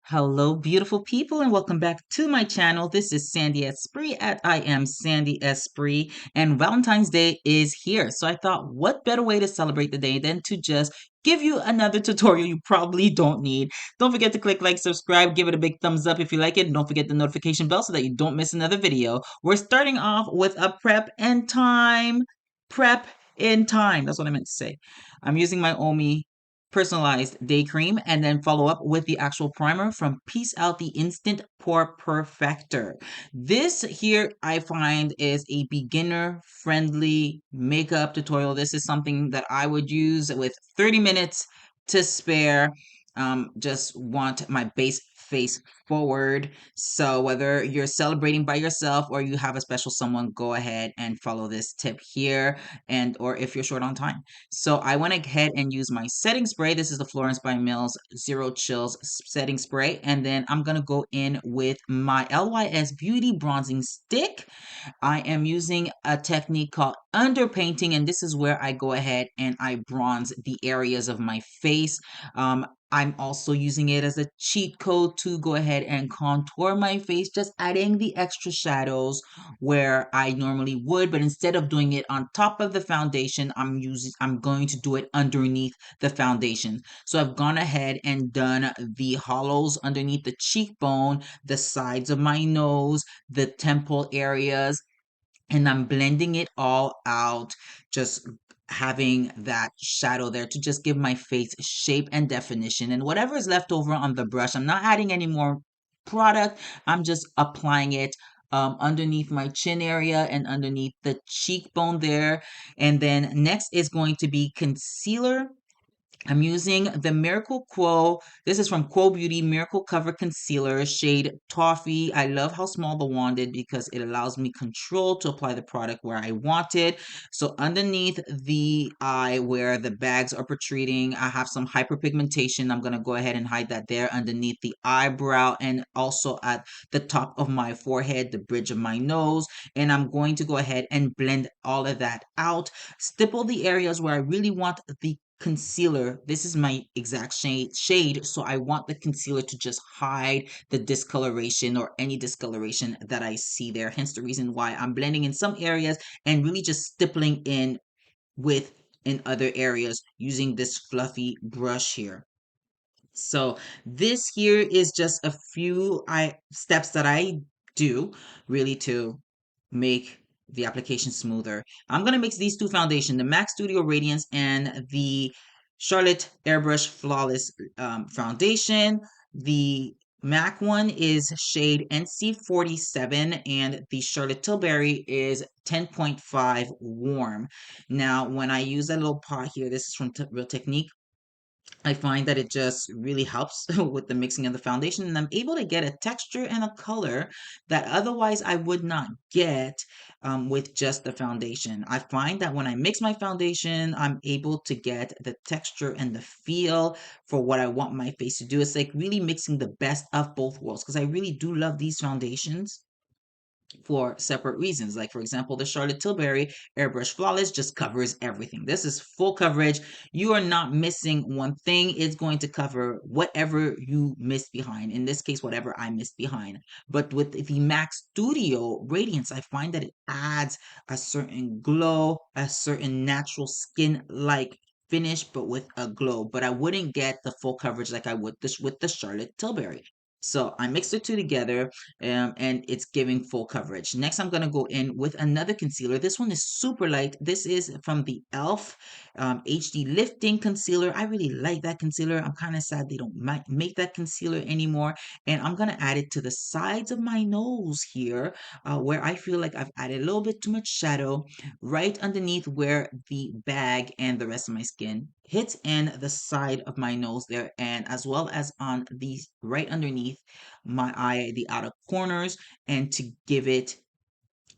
Hello, beautiful people, and welcome back to my channel. This is Sandy Esprit at I am Sandy Esprit, and Valentine's Day is here. So I thought, what better way to celebrate the day than to just give you another tutorial you probably don't need. Don't forget to click like, subscribe, give it a big thumbs up if you like it, and don't forget the notification bell so that you don't miss another video. We're starting off with a prep in time. Prep in time. That's what I meant to say. I'm using my Omi personalized day cream and then follow up with the actual primer from Peace Out the Instant Pore Perfector. This here I find is a beginner friendly makeup tutorial. This is something that I would use with 30 minutes to spare. Just want my base face forward. So whether you're celebrating by yourself or you have a special someone, go ahead and follow this tip here, and or if you're short on time. So I went ahead and used my setting spray. This is the Florence by Mills Zero Chills setting spray. And then I'm going to go in with my LYS Beauty Bronzing Stick. I am using a technique called underpainting, and this is where I go ahead and I bronze the areas of my face. I'm also using it as a cheat code to go ahead and contour my face, just adding the extra shadows where I normally would, but instead of doing it on top of the foundation, I'm going to do it underneath the foundation. So I've gone ahead and done the hollows underneath the cheekbone, the sides of my nose, the temple areas, and I'm blending it all out, just having that shadow there to just give my face shape and definition. And whatever is left over on the brush, I'm not adding any more product. I'm just applying it underneath my chin area and underneath the cheekbone there. And then next is going to be concealer. I'm using the Miracle Quo. This is from Quo Beauty Miracle Cover Concealer, shade Toffee. I love how small the wand is because it allows me control to apply the product where I want it. So underneath the eye where the bags are protruding, I have some hyperpigmentation. I'm going to go ahead and hide that there underneath the eyebrow and also at the top of my forehead, the bridge of my nose. And I'm going to go ahead and blend all of that out. Stipple the areas where I really want the concealer. This is my exact shade, so I want the concealer to just hide the discoloration or any discoloration that I see there. Hence the reason why I'm blending in some areas and really just stippling with in other areas using this fluffy brush here. So this here is just a few steps that I do really to make the application smoother. I'm going to mix these two foundations, the MAC Studio Radiance and the Charlotte Airbrush Flawless foundation. The MAC one is shade NC47 and the Charlotte Tilbury is 10.5 warm. Now, when I use that little pot here, this is from Real Technique, I find that it just really helps with the mixing of the foundation, and I'm able to get a texture and a color that otherwise I would not get with just the foundation. I find that when I mix my foundation, I'm able to get the texture and the feel for what I want my face to do. It's like really mixing the best of both worlds because I really do love these foundations for separate reasons. Like, for example, the Charlotte Tilbury Airbrush Flawless just covers everything. This is full coverage. You are not missing one thing. It's going to cover whatever you missed behind. In this case, whatever I missed behind. But with the Mac Studio Radiance, I find that it adds a certain glow, a certain natural skin-like finish, but with a glow. But I wouldn't get the full coverage like I would this with the Charlotte Tilbury. So I mixed the two together, and it's giving full coverage. Next, I'm going to go in with another concealer. This one is super light. This is from the e.l.f. HD Lifting Concealer. I really like that concealer. I'm kind of sad they don't make that concealer anymore. And I'm going to add it to the sides of my nose here, where I feel like I've added a little bit too much shadow, right underneath where the bag and the rest of my skin hits, and the side of my nose there, and as well as on the right underneath my eye, the outer corners, and to give it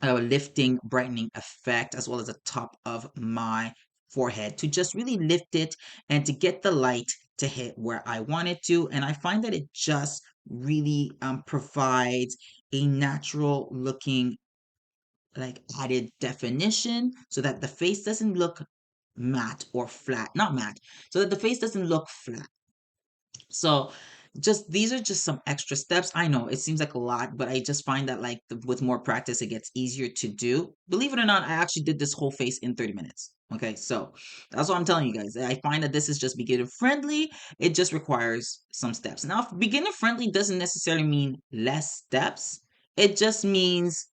a lifting, brightening effect, as well as the top of my forehead to just really lift it and to get the light to hit where I want it to. And I find that it just really provides a natural looking, like, added definition so that the face doesn't look matte or flat, not matte, so that the face doesn't look flat. So just these are just some extra steps. I know it seems like a lot, but I just find that like with more practice, it gets easier to do. Believe it or not, I actually did this whole face in 30 minutes. Okay, so that's what I'm telling you guys. I find that this is just beginner friendly. It just requires some steps. Now, beginner friendly doesn't necessarily mean less steps. It just means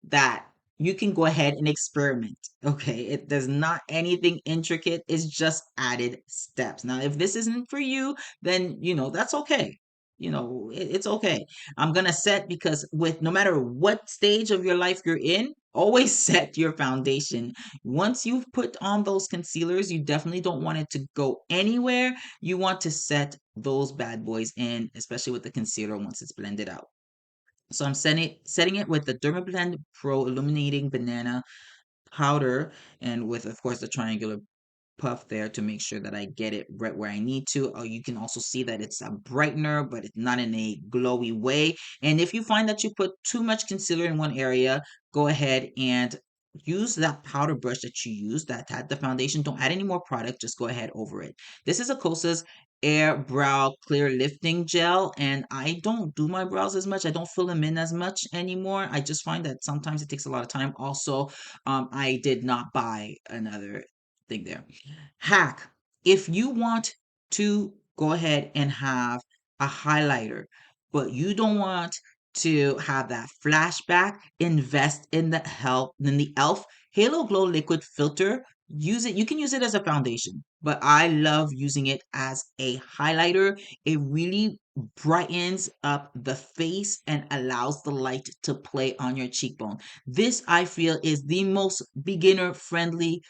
that you can go ahead and experiment. Okay, it does not anything intricate. It's just added steps. Now, if this isn't for you, then that's okay. It's okay. I'm gonna set, because with no matter what stage of your life you're in, always set your foundation. Once you've put on those concealers, you definitely don't want it to go anywhere. You want to set those bad boys in, especially with the concealer once it's blended out. So I'm setting it with the Dermablend Pro Illuminating Banana powder, and with, of course, the triangular puff there to make sure that I get it right where I need to. Oh, you can also see that it's a brightener, but it's not in a glowy way. And if you find that you put too much concealer in one area, go ahead and use that powder brush that you used that had the foundation. Don't add any more product, just go ahead over it. This is a Kosas Air Brow Clear Lifting Gel, and I don't do my brows as much. I don't fill them in as much anymore. I just find that sometimes it takes a lot of time. Also, I did not buy another thing there. Hack: if you want to go ahead and have a highlighter, but you don't want to have that flashback, invest in the elf Halo Glow liquid filter. Use it. You can use it as a foundation, but I love using it as a highlighter. It really brightens up the face and allows the light to play on your cheekbone. This, I feel, is the most beginner friendly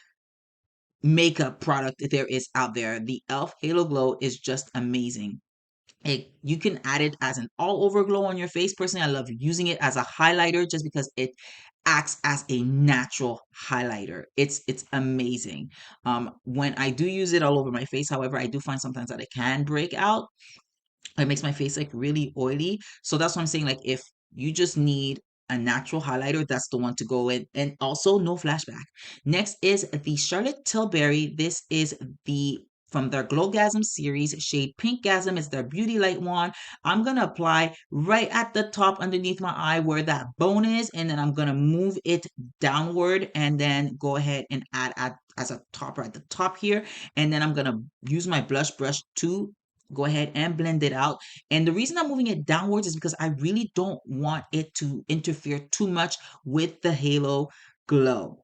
makeup product that there is out there. The elf Halo Glow is just amazing. You can add it as an all over glow on your face. Personally, I love using it as a highlighter just because it acts as a natural highlighter. It's amazing. When I do use it all over my face, however, I do find sometimes that it can break out. It makes my face like really oily. So that's what I'm saying. Like, if you just need a natural highlighter, that's the one to go in. And also no flashback. Next is the Charlotte Tilbury. This is the from their Glowgasm series, shade Pinkgasm. Is their Beauty Light wand. I'm gonna apply right at the top underneath my eye where that bone is, and then I'm gonna move it downward, and then go ahead and add as a topper at the top here. And then I'm gonna use my blush brush to go ahead and blend it out. And the reason I'm moving it downwards is because I really don't want it to interfere too much with the halo glow.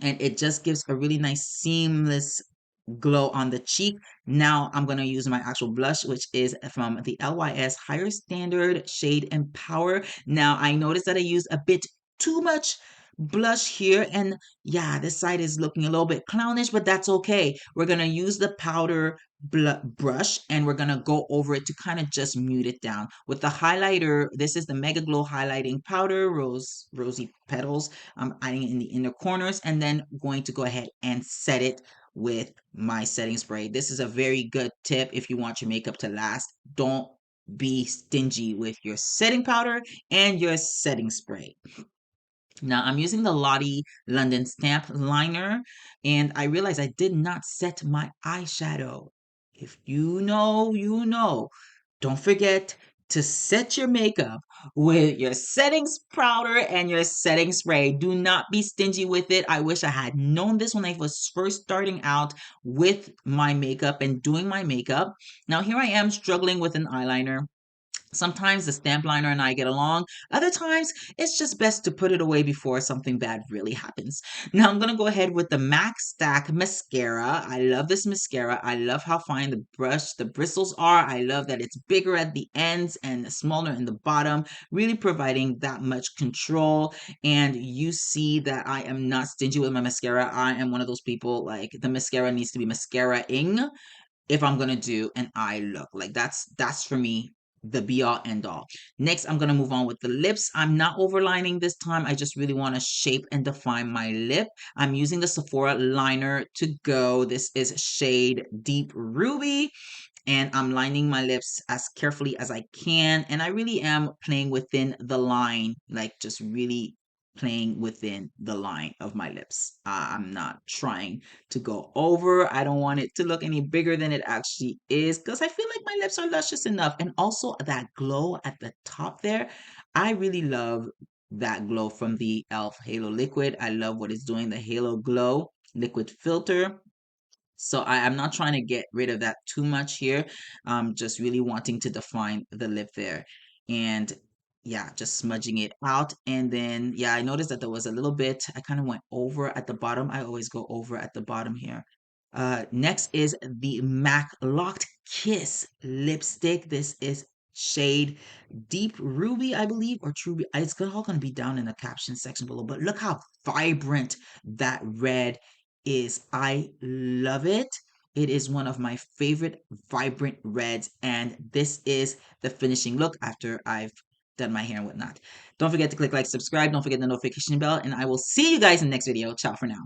And it just gives a really nice seamless glow on the cheek. Now I'm going to use my actual blush, which is from the LYS Higher Standard shade Empower. Now I noticed that I used a bit too much blush here, and yeah, this side is looking a little bit clownish, but that's okay. We're going to use the powder brush, and we're going to go over it to kind of just mute it down with the highlighter. This is the Megaglo highlighting powder, rosy petals. I'm adding it in the inner corners, and then going to go ahead and set it with my setting spray. This is a very good tip if you want your makeup to last. Don't be stingy with your setting powder and your setting spray. Now I'm using the Lottie London Stamp Liner, and I realized I did not set my eyeshadow. If you know, you know. Don't forget to set your makeup with your settings powder and your setting spray. Do not be stingy with it. I wish I had known this when I was first starting out with my makeup and doing my makeup. Now here I am struggling with an eyeliner. Sometimes the stamp liner and I get along. Other times, it's just best to put it away before something bad really happens. Now, I'm going to go ahead with the MAC Stack Mascara. I love this mascara. I love how fine the bristles are. I love that it's bigger at the ends and smaller in the bottom, really providing that much control. And you see that I am not stingy with my mascara. I am one of those people, like, the mascara needs to be mascara-ing if I'm gonna do an eye look. Like, that's for me the be all end all. Next, I'm gonna move on with the lips. I'm not overlining this time. I just really want to shape and define my lip. I'm using the Sephora liner to go. This is shade Deep Ruby, and I'm lining my lips as carefully as I can. And I really am playing within the line, like just really playing within the line of my lips. I'm not trying to go over. I don't want it to look any bigger than it actually is because I feel like my lips are luscious enough. And also that glow at the top there, I really love that glow from the e.l.f. Halo Liquid. I love what it's doing, the Halo Glow Liquid Filter. So I'm not trying to get rid of that too much here. Just really wanting to define the lip there. And yeah, just smudging it out. And then, yeah, I noticed that there was a little bit, I kind of went over at the bottom. I always go over at the bottom here. Next is the MAC Locked Kiss lipstick. This is shade Deep Ruby, I believe, or True. It's all going to be down in the caption section below. But look how vibrant that red is. I love it. It is one of my favorite vibrant reds, and this is the finishing look after I've done my hair and whatnot. Don't forget to click like, subscribe. Don't forget the notification bell, and I will see you guys in the next video. Ciao for now.